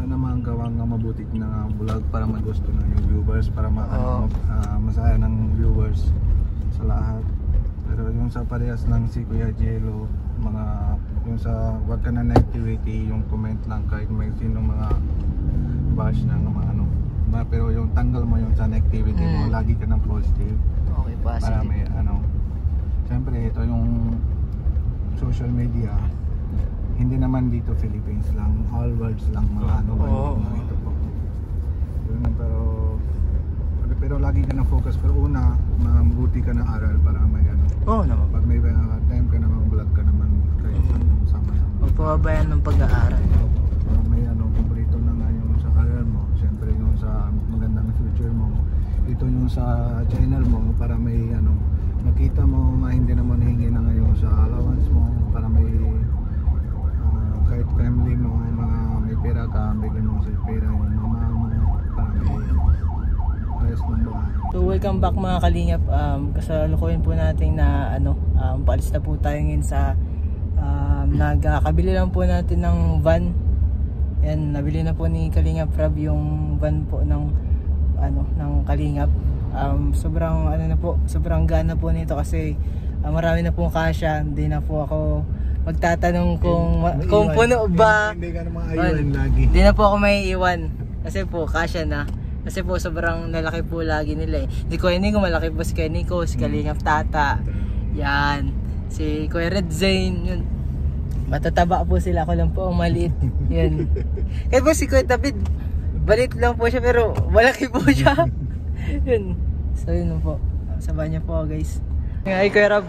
sana magawa ng mabuti na vlog para magusto ng yung viewers, para masaya ng viewers sa lahat. Pero yung sa parehas ng si Kuya Jello, yung sa wag ka na negativity, yung comment lang kahit may sino mga bash ng mga pero yung tanggal mo yung sa negativity mo, lagi ka ng positive. Okay, positive. Para may siyempre ito yung social media, hindi naman dito Philippines lang, all worlds lang mga mga ito po. Yun, pero lagi ka na focus, pero una mabuti ka ng aral para may naman. Pag may time ka naman vlog ka naman kayo sama-sama. Magpapabayan ng pag-aaral. Para may kumplito na nga yung sa career mo, siyempre yung sa magandang future mo, ito yung sa channel mo para may makita mo, hindi naman hingi na ngayon sa allowance mo, para may kahit family mo, may pera ka, bigyan mo sa pera yung mama mo, para may ayos ng buhay. So welcome back mga kalingap. Kasalukuyan po natin na paalis na po tayo ngayon sa nagkabili lang po natin ng van. Yan, nabili na po ni Kalingap Rob yung van po ng Kalingap. Sobrang sobrang gana po nito kasi marami na pong kasya. Hindi na po ako magtatanong kung puno ba. Hindi ka na maiwan lagi. Hindi na po ako may iwan kasi po kasya na. Kasi po sobrang nalaki po lagi nila eh. Si Kuya Nico malaki po, si Kuya Nico, si Kalingap Tata. Yan. Si Kuya Red Zane, yun. Matataba po sila, ako lang po ang maliit. Yan. Kaya po si Kuya David, balit lang po siya pero malaki po siya. Yun. So yun po. Sabahan niyo po guys. Ay Kuya Rob.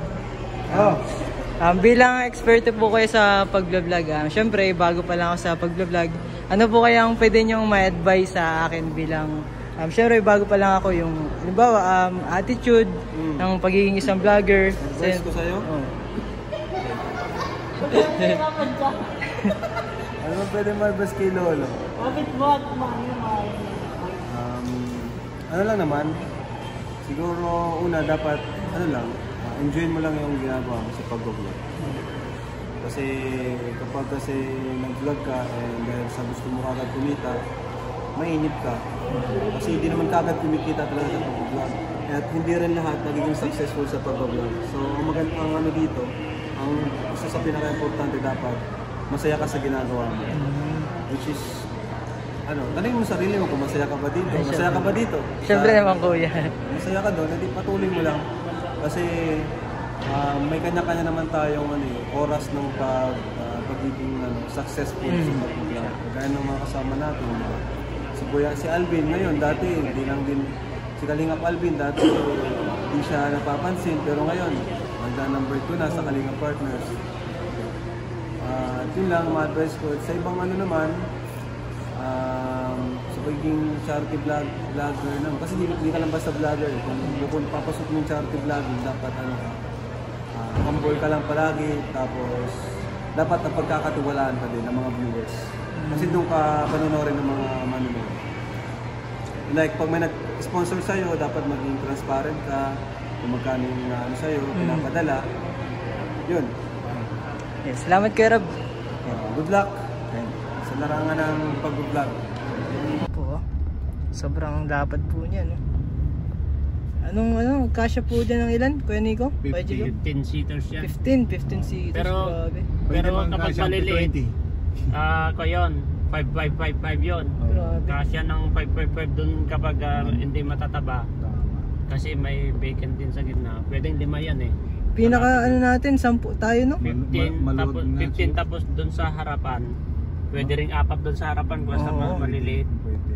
Bilang expert po kayo sa pag-vlog, syempre bago pa lang ako sa pag-vlog, ano po kayang pwede nyong ma-advise sa akin bilang syempre bago pa lang ako, yung halimbawa attitude ng pagiging isang vlogger. Advice ko sa'yo? Ano pwede ma-advise kay Lolo? Ano lang naman, siguro una dapat enjoy mo lang yung ginagawa mo sa pag-vlog. Kasi kapag nag-vlog ka dahil sa gusto mo kagad kumita, mainip ka. Kasi hindi naman kagad kumikita talaga sa pag-vlog. At hindi rin lahat nagiging successful sa pag-vlog. So ang dito, ang isa sa pinaka-importante dapat, masaya ka sa ginagawa mo. Which is, tanongin mo sarili mo kung masaya ka ba dito. Masaya ka ba dito? Syempre naman kuya. Masaya ka doon, hindi patuloy mo lang. Kasi may kanya-kanya naman tayong oras ng pagiging successful sa pag-vlog. Kaya ng mga kasama natin, si Alvin ngayon, dati hindi lang din si Kalingap Alvin, dati hindi siya napapansin, pero ngayon number 2 na sa Kalingap Partners. Yun lang ang advice ko. Sa ibang naman, sa pagiging charity vlogger naman, kasi hindi ka lang basta vlogger. Kung papasok mo yung charity vlogging, dapat humble ka lang palagi, tapos dapat ang pagkakatiwalaan ka din ng mga viewers. Kasi doon ka panonorin ng mga manonood. Like pag may nag-sponsor sa'yo, dapat maging transparent ka, kung magkano yung sa'yo, pinapadala. Yun. Yes, salamat Kuya Rob. Good luck sa larangan ng pag-vlog. Sobrang dapat po niya, no? Kasya po dyan ng ilan, Kuya Nico? 15 seaters yan. 15 seaters. Pero kapag maliliit, ko yun, 5,555 yun. Kasya ng 555 dun kapag hindi matataba. Kasi may vacant din sa gitna. Pwedeng 5 yan eh. Pinaka natin, 10 tayo, no? 15 tapos dun sa harapan. Pwede ring 4 dun sa harapan kung sa maliliit.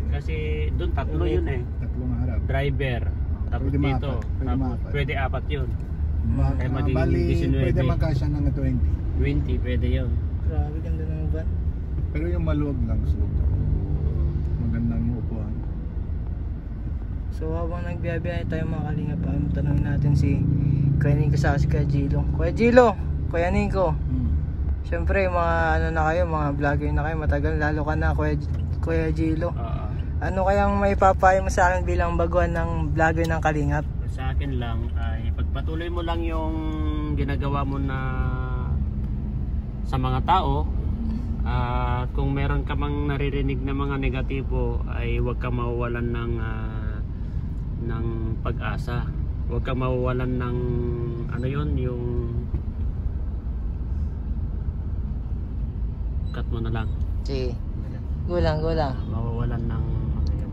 Kasi dun 3 yun eh. Tatlong harap. Driver. Tapos Pwede dito. Pwede 4 yun. Kaya magiging Bali, 19. pwede magkasya ng 20. 20, pwede yun. Grabe, ganda ng van. Pero yung maluwag lang, magandang upuan. So habang nagbiyabiyahe tayo mga kalingap, tanongin natin si Kuya Nico sa si Kuya Gilo. Kuya Gilo, Kuya Nico. Siyempre mga na kayo, mga vlogger na kayo, matagal lalo ka na Kuya Gilo. Ano kayang may papayo mo sa akin bilang baguhan ng vlogger ng Kalingap? Sa akin lang ay pagpatuloy mo lang yung ginagawa mo na sa mga tao Kung meron ka mang naririnig na mga negatibo ay huwag ka mawawalan ng pag-asa. Huwag ka mawawalan ng ano yun, yung cut mo na lang. Sige. Gulang. Mawawalan ng ano yun,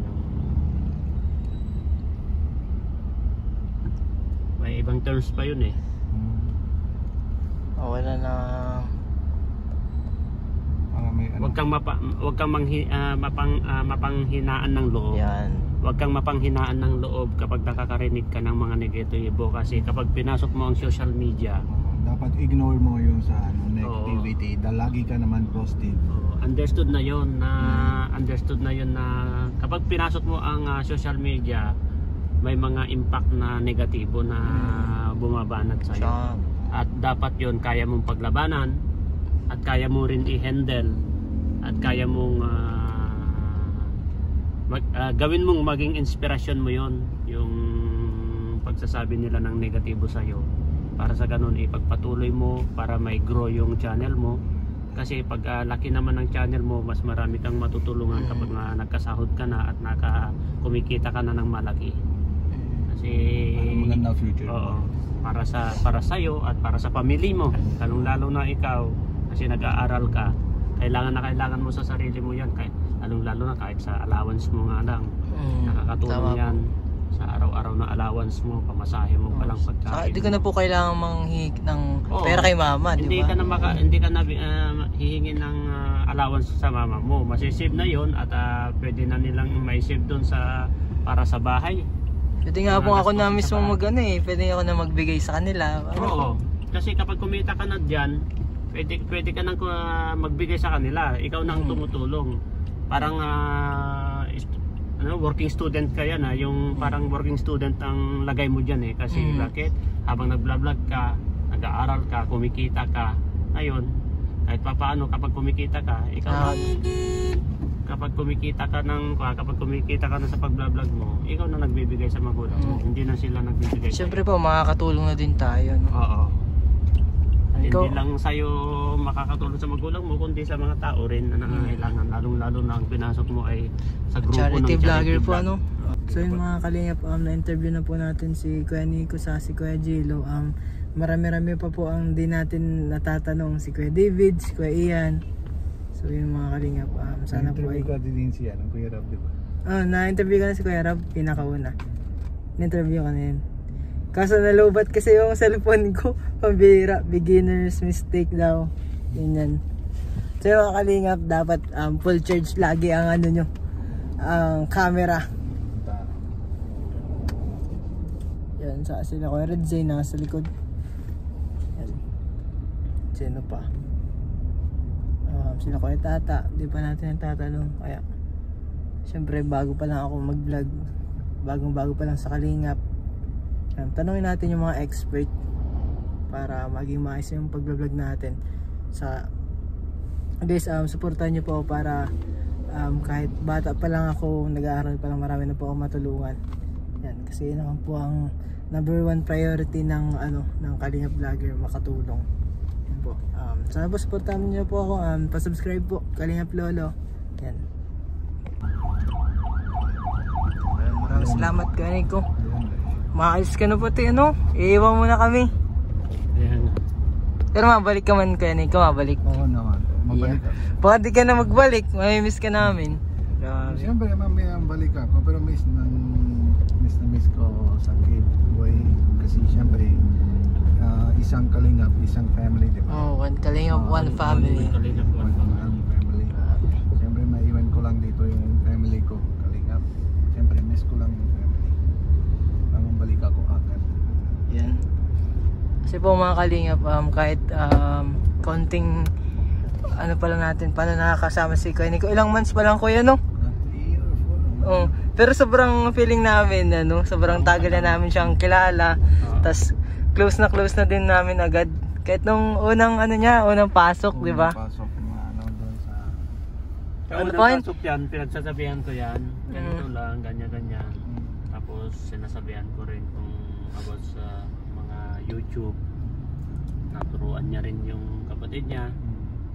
may ibang terms pa yun eh. Wala na. Huwag kang mapanghinaan ng loob. Yan. Huwag kang mapanghinaan ng loob kapag nakakarinig ka ng mga negatibo, kasi kapag pinasok mo ang social media, dapat ignore mo yung sa negativity. Lagi ka naman positive. Understood na yun na kapag pinasok mo ang social media, may mga impact na negatibo na bumabanat sa iyo. At dapat yun kaya mong paglabanan, at kaya mo rin i-handle, at kaya mong gawin mong maging inspirasyon mo yon, yung pagsasabi nila ng negatibo sa iyo, para sa ganun ipagpatuloy mo para may grow yung channel mo. Kasi pag laki naman ng channel mo, mas marami kang matutulungan kapag nagkasahod ka na at kumikita ka na ng malaki. Kasi maganda future. Para sa iyo at para sa pamilya mo, lalong-lalo na ikaw, kasi nag-aaral ka, kailangan mo sa sarili mo yan, lalong-lalo na kahit sa allowance mo nga lang. Nakakatulong yan sa araw-araw na allowance mo, pamasahe mo pa lang pagkain. Hindi ka na po kailangan manghingi ng pera kay mama, di ba? Hindi ka na hihingi ng allowance sa mama mo. Masisave na yon, at pwede na nilang may-save doon para sa bahay. Pwede nga po ako na mismo pwede ako na magbigay sa kanila. Oo, kasi kapag kumita ka na dyan, pwede ka nang magbigay sa kanila. Ikaw nang tumutulong. Parang working student ka yan, yung parang working student ang lagay mo dyan eh. Kasi bakit? Habang nag-vlog ka, nag-aaral ka, kumikita ka, ayun, kahit papaano kapag kumikita ka, ikaw kapag kumikita ka na sa pag-vlog mo, ikaw na nagbibigay sa magulang mo, hindi na sila nagbibigay. Siyempre po, makakatulong na din tayo, no? Oo. Hindi lang sa'yo makakatulong sa magulang mo, kundi sa mga tao rin na nangangailangan, lalong-lalo na ang pinasok mo ay sa grupo charity ng vlogger po, ano? So yun mga kalingap, na-interview na po natin si Kuya Nico sa si Kuya Jilo. Marami-rami pa po ang di natin natatanong, si Kuya David, si Kuya Ian. So yun mga kalingap, sana po ay... Interview ka din siya, Kuya Rob, di ba? Na-interview ka na si Kuya Rob, pinakauna. Na-interview ka na yun. Kaso nalobat kasi yung cellphone ko, pambira, beginner's mistake daw. Yan. So yung mga kalingap, dapat full charge lagi ang nyo, ang camera. Yan, sa sila Kuya Red Zay, nasa likod. Yan. Sino pa? Sila Kuya Tata, di pa natin tatanong. Kaya syempre bago pa lang ako mag-vlog, bagong-bago pa lang sa kalingap. Tanungin natin yung mga expert para maging maayos yung pag-vlog natin. Guys, supportan nyo po para kahit bata pa lang ako, nag-aaral pa lang, marami na po ako matulungan. Yan, kasi yun naman po ang #1 priority ng Kalingap Vlogger, makatulong. Yan po. Sana po supportan nyo po ako, pa-subscribe po, Kalingap Lolo. Yan. Maraming salamat Kuya Nico. Maalis ka na po tayo, iiwan mo na kami. Ayan. Pero mabalik ka man Kuya Nico, mabalik. Oo naman, mabalik ka. Baka di ka na magbalik, mamimiss ka namin. Siyempre mamaya balik ako, pero miss na miss ko sa kid boy. Kasi siyempre isang kalingap, isang family, di ba? One kalingap, one family. One family. Siyempre maiwan ko lang dito yung family ko, kalingap. Siyempre miss ko lang yung family. Tamang balik ako agad. Yan. Kasi po mga kalingap, kahit konting pa lang natin, paano nakakasama si Kuya Nico. Ilang months pa lang Kuya, no? Pero sobrang feeling namin, sobrang tagal na namin siyang kilala. Tas close na din namin agad. Kahit nung unang pasok, di ba? Pasok doon sa... Pasok yan, pinagsasabihan ko yan. Ganito lang, ganyan. Tapos sinasabihan ko rin kung about sa mga YouTube. Naturuan niya rin yung kapatid niya.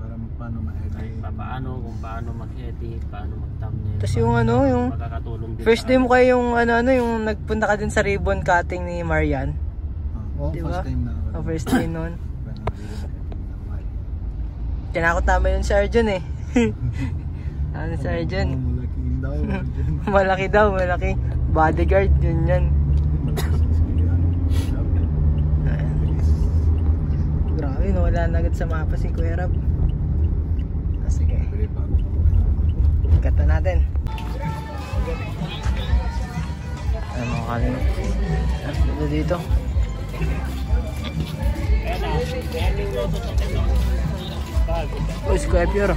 para paano ma-edit. Kung paano mag-edit, paano mag-thumbnail. Tapos yung ano, yung makakatulong din first sa day mo kayo yung ano, yung nagpunta ka din sa ribbon cutting ni Marian. Oo, Diba? first time na. First day nun. Tinakot naman yung si Arjun eh. Ano si Arjun? Malaking daw. Malaki daw, malaki. Bodyguard, yun yan. Grabe, nawala na agad sa mapa si Kuya Rab. Sige, kata natin. Ano mga kalim? Dito dito. Oh, Square Pure.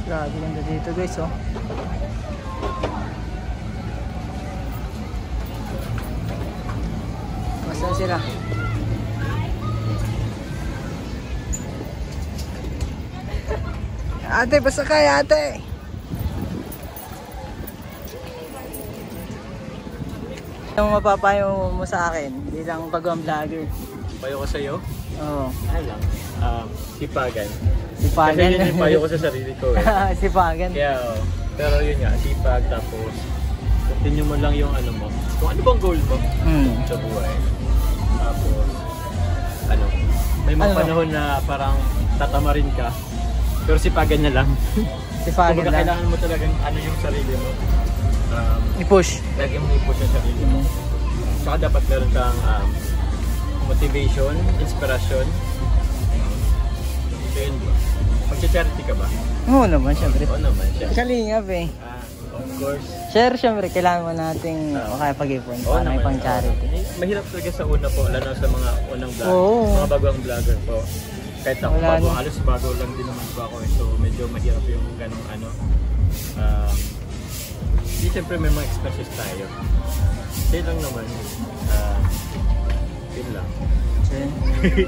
Grabe ganda dito guys, oh. Masaan sila? Ate, basta kaya ate. Anong mapapayo mo sa akin bilang bagong vlogger? Payo ko sa'yo? Oo. Ano lang? Sipagan. Sipagan. Kasi yun yung payo ko sa sarili ko eh. Sipagan. Kaya, pero yun nga, sipag, tapos continue mo lang yung ano mo. Kung ano bang goal mo sa buhay. Tapos, ano, may mga panahon na parang tatamarin ka, pero sipagan na lang. Sipagan Kumbaga, lang. kailangan mo talagang ano yung sarili mo. I-push. Lagi mo i-push yung sarili mo. Saka dapat meron kang motivation, inspiration. So yun ba? Mag-charity ka ba? Oo naman, syempre. Oo naman siya. Kalingap eh. Of course. Sir, syempre, kailangan mo nating makapag-ipon para may pang charity. Mahirap talaga sa una po, lalo na sa mga unang vlog. Oo. Mga bagong vlogger po. Kahit ako Wala bago, na. halos bago lang din naman po ako. So medyo mahirap yung ganong ano. Di siyempre may mga expenses tayo. Yun lang naman. Yun lang. Sige.